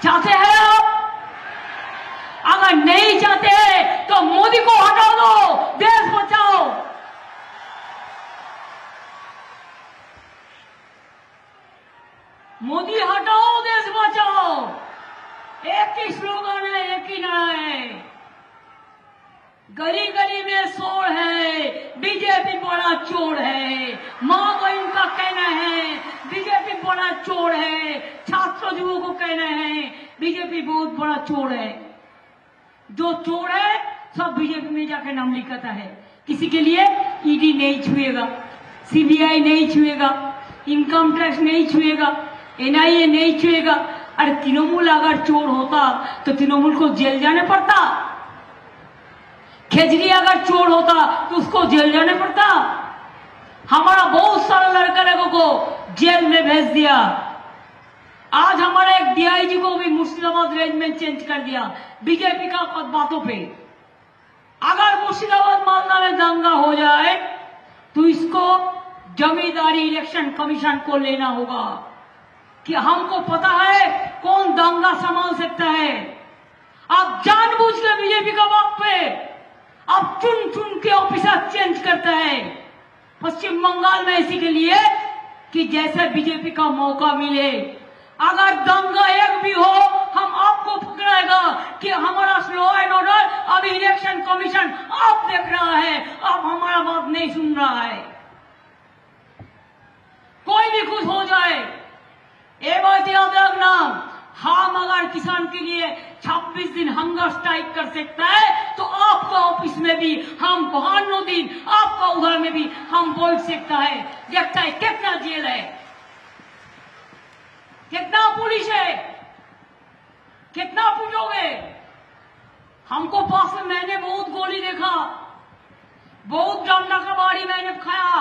चाहते हैं आप? अगर नहीं चाहते तो मोदी को हटा दो, देश बचाओ। मोदी हटाओ, देश बचाओ, एक ही स्लोगन है, एक ही नारा है। गली गली में शोर है, बीजेपी बड़ा चोर है। मां बहन का कहना है बीजेपी बड़ा चोर है। छात्र युवकों को कहना है बीजेपी बहुत बड़ा चोर है। जो चोर है सब बीजेपी में जाकर नाम लिखाता है। किसी के लिए ईडी नहीं छुएगा, सीबीआई नहीं छुएगा, इनकम टैक्स नहीं छुएगा, एनआईए नहीं छुएगा। अरे तृणमूल अगर चोर होता तो तृणमूल को जेल जाने पड़ता। केजरी अगर चोर होता तो उसको जेल जाने पड़ता। हमारा बहुत सारा लड़का लोगों को जेल में भेज दिया। आज हमारे एक डीआईजी को भी मुर्शिदाबाद रेंज में चेंज कर दिया बीजेपी का बातों पे। अगर मुर्शिदाबाद मालदा में दंगा हो जाए तो इसको जमींदारी इलेक्शन कमीशन को लेना होगा कि हमको पता है कौन दंगा संभाल सकता है। आप जानबूझ के बीजेपी का वक्त पे अब चुन चुन के ऑफिसर चेंज करता है पश्चिम बंगाल में, इसी के लिए कि जैसे बीजेपी का मौका मिले। अगर दंगा एक भी हो हम आपको पकड़ाएगा कि हमारा लॉ एंड ऑर्डर अभी इलेक्शन कमीशन आप देख रहा है, अब हमारा बात नहीं सुन रहा है। कोई भी खुश हो जाए, एक बात याद रखना, हम अगर किसान के लिए 26 दिन हंगर स्ट्राइक कर सकता है तो आपका ऑफिस में भी हम 52 दिन, आपका उधर में भी हम बोल सकता है। देखता है कितना जेल है, कितना पुलिस है, कितना पूछोगे। हमको पास में मैंने बहुत गोली देखा, बहुत डंडा का बाड़ी मैंने खाया।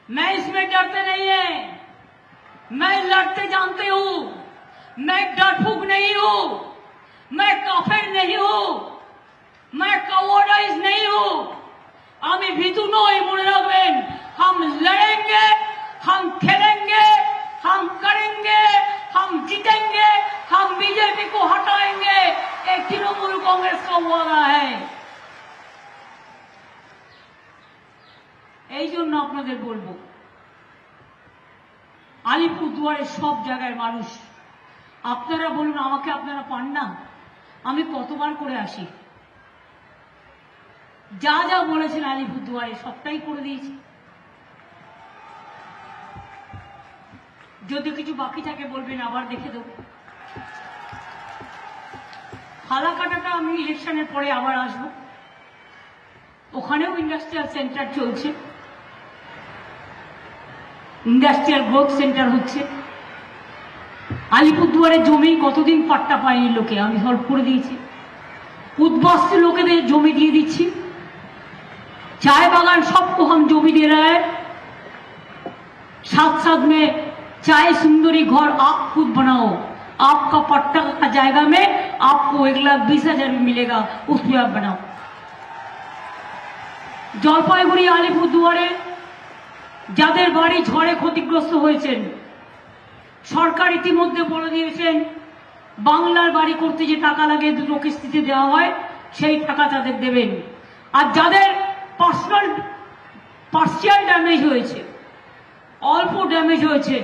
मैं इसमें डरते नहीं है, मैं लड़ते जानते हूं। मैं डरफूक नहीं हूं, मैं काफिर नहीं हूं, मैं कवर्डाइज नहीं हूं। आमी भीतु नई मने रखबेन, हम लड़ेंगे, हम खेलेंगे, हम करेंगे, हम जीतेंगे, हम बीजेपी को हटाएंगे। एक तृणमूल कांग्रेस का वादा है। এই জন্য আপনাদের বলবো, আলিপুরদুয়ারের সব জায়গায় মানুষ, আপনারা বলুন আমাকে আপনারা পান না? আমি কতবার করে আসি, যা যা বলেছেন আলিপুরদুয়ারে সবটাই করে দিয়েছি। যদি কিছু বাকি থাকে বলবেন, আবার দেখে দেব। ফালাকাটাটা আমি ইলেকশনের পরে আবার আসবো, ওখানেও ইন্ডাস্ট্রিয়াল সেন্টার চলছে, ইন্ডাস্ট্রিয়াল গ্রোথ সেন্টার হচ্ছে। আলিপুরদুয়ারে জমি কতদিন পাট্টা পায়নি লোকে, আমি সলভ করে দিয়েছি। उद्वास्तु लोकेদের জমি দিয়ে দিচ্ছি। चाय बागान सबको हम जमी दे रहे हैं। साथ साथ में चाय सुंदरी घर आप खुद बनाओ, आपका पट्टा का जाएगा में आपको 1,20,000 भी मिलेगा, उसमें आप बनाओ। জলপাইগুড়ি আলিপুরদুয়ারে যাদের বাড়ি ঝড়ে ক্ষতিগ্রস্ত হয়েছেন, সরকার ইতিমধ্যে বলে দিয়েছেন বাংলার বাড়ি করতে যে টাকা লাগে দুটো কিস্তিতে দেওয়া হয় সেই টাকা তাদের দেবেন। আর যাদের পার্সিয়াল ড্যামেজ হয়েছে, অল্প ড্যামেজ হয়েছে,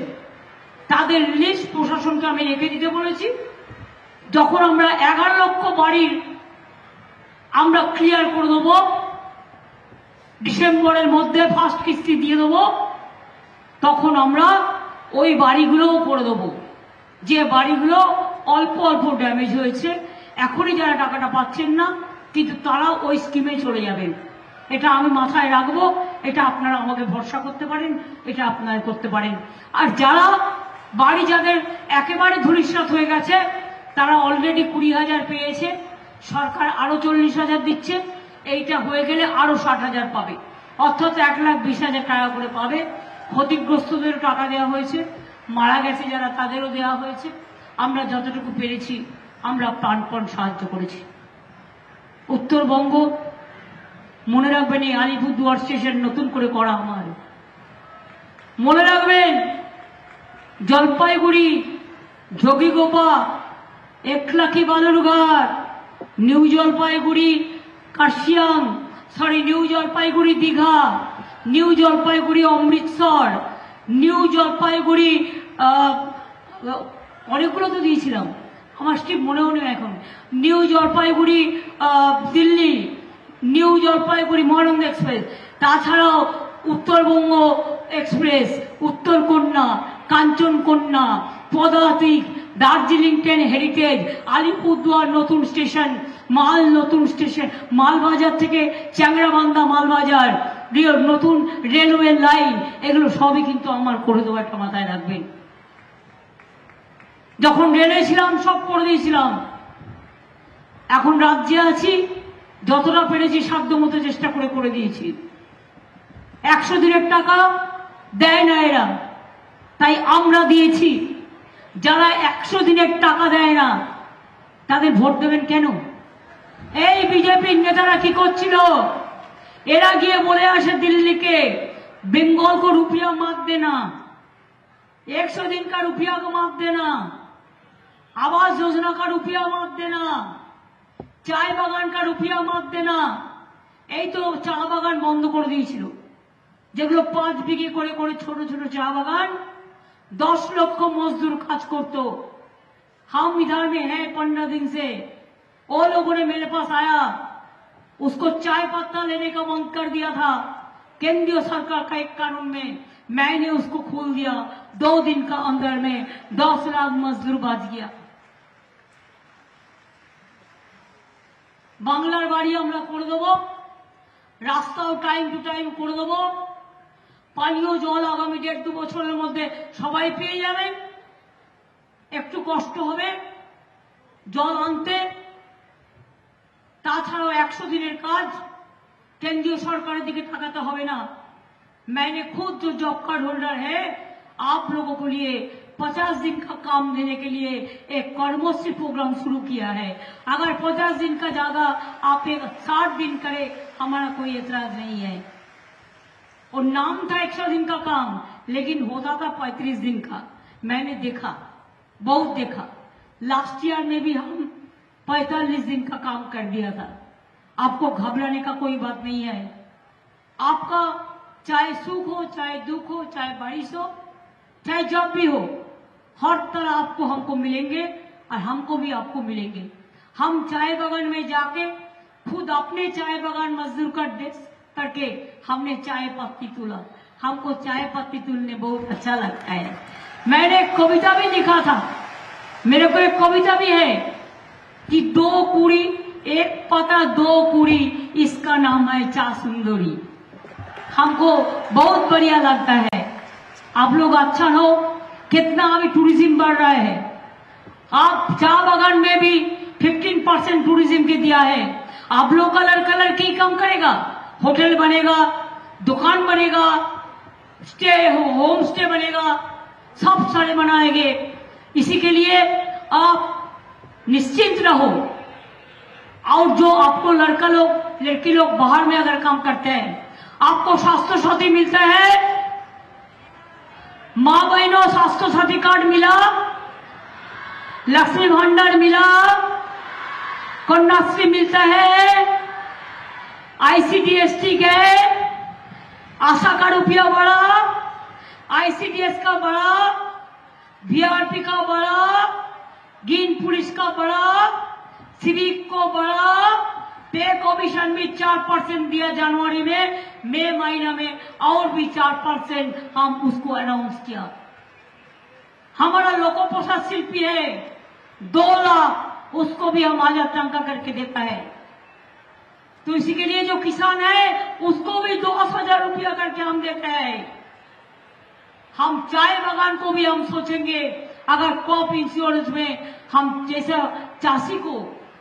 তাদের লিস্ট প্রশাসনকে আমি রেখে দিতে বলেছি। যখন আমরা 11 লক্ষ বাড়ির আমরা ক্লিয়ার করে দেবো, ডিসেম্বরের মধ্যে ফার্স্ট কিস্তি দিয়ে দেবো, তখন আমরা ওই বাড়িগুলোও করে দেবো। যে বাড়িগুলো অল্প অল্প ড্যামেজ হয়েছে, এখনই যারা টাকাটা পাচ্ছেন না কিন্তু তারা ওই স্কিমে চলে যাবেন। এটা আমি মাথায় রাখবো, এটা আপনারা আমাকে ভরসা করতে পারেন, এটা আপনারা করতে পারেন। আর যারা বাড়ি যাদের একেবারে ধূলিসাৎ হয়ে গেছে তারা অলরেডি 20,000 পেয়েছে, সরকার আরো 40,000 দিচ্ছে। এইটা হয়ে গেলে আরো 60,000 পাবে, অর্থাৎ 1,20,000 টাকা করে পাবে। ক্ষতিগ্রস্তদের টাকা দেওয়া হয়েছে, মারা গেছে যারা তাদেরও দেওয়া হয়েছে। আমরা যতটুকু পেরেছি আমরা প্রাণপণ সাহায্য করেছি। উত্তরবঙ্গ মনে রাখবেন, এই আলিপুরদুয়ার স্টেশন নতুন করে করা আমার, মনে রাখবেন Jalpaiguri, Jogighopa, Eklakhi Balurghat, new Jalpaiguri Kurseong, new Jalpaiguri Digha, new Jalpaiguri Amritsar, new Jalpaiguri অনেকগুলো তো দিয়েছিলাম, আমার ঠিক মনেও নেই এখন। New Jalpaiguri Delhi, new Jalpaiguri Mahananda express, তাছাড়াও উত্তরবঙ্গ এক্সপ্রেস, উত্তরকন্যা, কাঞ্চনকন্যা, পদাতিক, দার্জিলিং ট্রেন হেরিটেজ, আলিপুরদুয়ার নতুন স্টেশন, মাল নতুন স্টেশন, মালবাজার থেকে চ্যাংরাবান্ধা মালবাজার, নতুন রেলওয়ে লাইন, এগুলো সবই কিন্তু আমার করে দেবো, একটা মাথায় রাখবেন। যখন রেলে ছিলাম সব করে দিয়েছিলাম, এখন রাজ্যে আছি, যতটা পেরেছি সাধ্য মতো চেষ্টা করে দিয়েছি। 100 দিনের টাকা দেয় না এরা, তাই আমরা দিয়েছি। যারা 100 দিনের টাকা দেয় না তাদের ভোট দেবেন কেন? এই বিজেপির নেতারা কি করছিল? এরা গিয়ে বলে আসে দিল্লিকে, बेंगल को रुपया मत देना, 100 दिन का रुपया को मत देना, आवास योजना का रुपया मत देना, चाय बागान का रुपया मत देना। এই তো চা বাগান বন্ধ করে দিয়েছিল, যেগুলো 5 বিঘে করে করে ছোট ছোট চা বাগান, 10 লক্ষ মজদুর কাজ করতো। हम इधर में है 15 दिन से, वो लोगों ने मेरे पास आया, उसको चाय पत्ता लेने का बंद कर दिया था केंद्रीय सरकार का एक कानून में, मैंने उसको खोल दिया। 2 दिन का अंदर में 10 लाख मजदूर बच गया। বাংলার বাড়ি আমরা করে দেব, রাস্তাও টাইম টু টাইম করে দেব, পানীয় জল আগামী 1.5-2 বছরের মধ্যে সবাই পেয়ে যাবেন। একটু কষ্ট হবে জল আনতে, তাছাড়াও 100 দিনের কাজ केंद्रीय सरकार दिखे ताकाते होवे ना। मैंने खुद जो जॉब कार्ड होल्डर है, आप लोगों को लिए 50 दिन का काम देने के लिए एक कर्मश्री प्रोग्राम शुरू किया है। अगर 50 दिन का ज्यादा आप 60 दिन करे, हमारा कोई एतराज नहीं है। और नाम था 100 दिन का काम, लेकिन होता था 35 दिन का। मैंने देखा, बहुत देखा। लास्ट ईयर में भी हम 45 दिन का काम कर दिया था। आपको घबराने का कोई बात नहीं है। आपका चाहे सुख हो, चाहे दुख हो, चाहे बारिश हो, चाहे जब भी हो, हर तरह आपको हमको मिलेंगे और हमको भी आपको मिलेंगे। हम चाय बागान में जाके खुद अपने चाय बागान मजदूर करके हमने चाय पत्ती तोला। हमको चाय पत्ती तोलने बहुत अच्छा लगता है। मैंने एक कविता भी लिखा था, मेरे को एक कविता भी है कि 2 कुड़ी 1 पता 2 कुड़ी, इसका नाम है चा सुंदरी। हमको बहुत बढ़िया लगता है। आप लोग अच्छा हो, कितना अभी टूरिज्म बढ़ रहा है। आप चा बागान में भी 15% टूरिज्म के दिया है। आप लोग कलर कलर की कम करेगा, होटल बनेगा, दुकान बनेगा, स्टे होम स्टे बनेगा, सब सारे बनाएंगे। इसी के लिए आप निश्चिंत रहो। और जो आपको लड़का लोग लड़की लोग बाहर में अगर काम करते हैं, आपको स्वास्थ्य साथी मिलता है, माँ बहनों स्वास्थ्य साथी कार्ड मिला, लक्ष्मी भंडार मिला, कन्याश्री मिलता है, ICDST गए, आशा का रुपया बढ़ा, ICDS का बढ़ा, VRP का बढ़ा, ग्रीन पुलिस का बढ़ा, सिविक को बढ़ा, पे कमीशन भी 4% दिया जनवरी में, मई महीना में और भी 4% हम उसको अनाउंस किया। हमारा लोको पोषण शिल्पी है 2 लाख, उसको भी हम आज टंका करके देता है। तो इसी के लिए जो किसान है उसको भी 10,000 रुपया करके हम देते हैं। हम चाय बागान को भी हम सोचेंगे, अगर क्रॉप इंश्योरेंस में हम जैसे चाषी को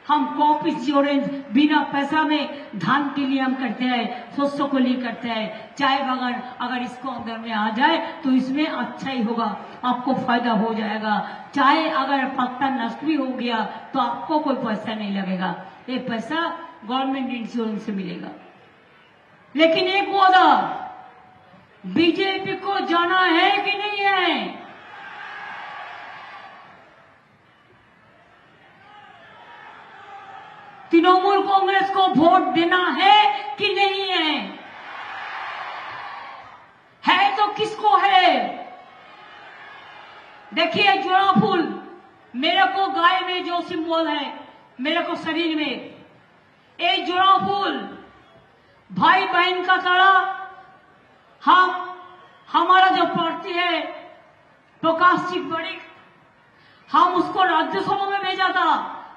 हम क्रॉप इंश्योरेंस बिना पैसा में धान के लिए हम करते हैं, शस्यों को लिए करते हैं। चाय बागान अगर इसको अंदर में आ जाए तो इसमें अच्छा ही होगा, आपको फायदा हो जाएगा। चाय अगर पत्ता नष्ट भी हो गया तो आपको कोई पैसा नहीं लगेगा, ये पैसा गवर्नमेंट इंश्योरेंस से मिलेगा। लेकिन एक वादा बीजेपी को जाना है कि नहीं है? तृणमूल कांग्रेस को वोट देना है कि नहीं है तो किसको है? देखिए जोड़ा फूल मेरे को गाय में जो सिंबल है मेरे को शरीर में, ये जोड़ा फूल भाई बहन का तरह हमारा जो पार्टी है प्रकाश सिंह बड़ी, हम उसको राज्यसभा में भेजा था।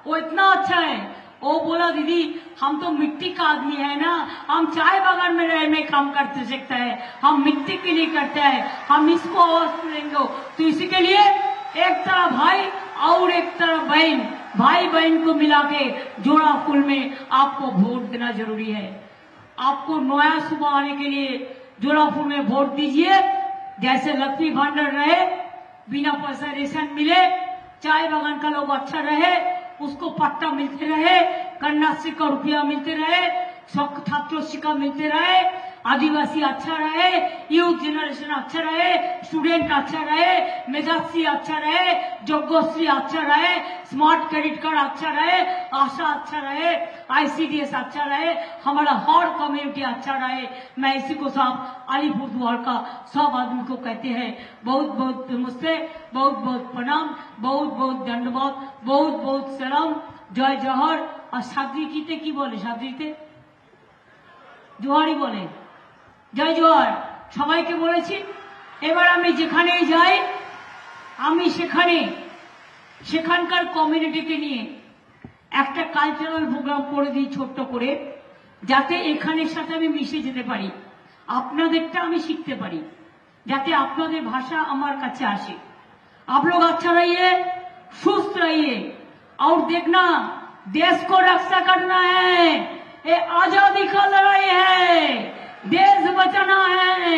वो इतना अच्छा है, वो बोला दीदी हम तो मिट्टी का आदमी है ना, हम चाय बागान में रहने काम करते सकते हैं, हम मिट्टी के लिए करते हैं, हम इसको आवाज देंगे। तो इसी के लिए एक तरफ भाई और एक तरफ बहन, भाई बहन को मिला के जोड़ा फूल में आपको वोट देना जरूरी है। आपको नया सुबह आने के लिए जोड़ा फूल में वोट दीजिए। जैसे लक्ष्मी भंडार रहे, बिना पैसा रेशन मिले, चाय बागान का लोग अच्छा रहे, उसको पट्टा मिलते रहे, कन्याश्री का रुपया मिलते रहे, छात्रों का मिलते रहे, आदिवासी अच्छा रहे, यूथ जनरेशन अच्छा रहे, स्टूडेंट अच्छा रहे, मेधाश्री अच्छा रहे, योग्यश्री अच्छा रहे, स्मार्ट क्रेडिट कार्ड अच्छा रहे, आशा अच्छा रहे, ICDS अच्छा रहे, हमारा हर कम्युनिटी अच्छा रहे। मैं इसी को सब अलीपुरद्वार का सब आदमी को कहते हैं बहुत बहुत नमस्ते, बहुत बहुत प्रणाम, बहुत बहुत धन्यवाद, बहुत बहुत सलाम, जय जौहर। और सादरीते की बोले, सादरीते জোহারই বলে, জয় জোহার সবাইকে বলেছি। এবার আমি যেখানেই যাই আমি সেখানকার কমিউনিটিকে নিয়ে একটা কালচারাল প্রোগ্রাম করে দিই ছোট্ট করে, যাতে এখানের সাথে আমি মিশে যেতে পারি, আপনাদেরটা আমি শিখতে পারি, যাতে আপনাদের ভাষা আমার কাছে আসে। आप लोग अच्छा रहिए, सुस्त रहिए और देखना देश को रक्षा करना है, ये आजादी का लड़ाई है, देश बचाना है,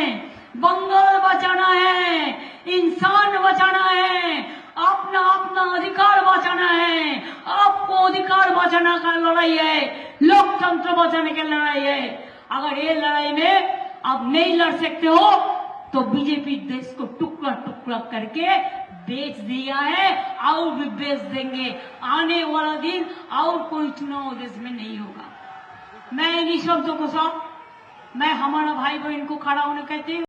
बंगाल बचाना है, इंसान बचाना है, अपना अपना अधिकार बचाना है। आपको अधिकार बचाने का लड़ाई है, लोकतंत्र बचाने की लड़ाई है। अगर ये लड़ाई में आप नहीं लड़ सकते हो तो बीजेपी देश को टुकड़ा टुकड़ा करके बेच दिया है और भी बेच देंगे। आने वाला दिन और कोई चुनाव देश में नहीं होगा। मैं इन्हीं शब्दों को साथ मैं हमारा भाई बहन को खड़ा होने कहती हूँ।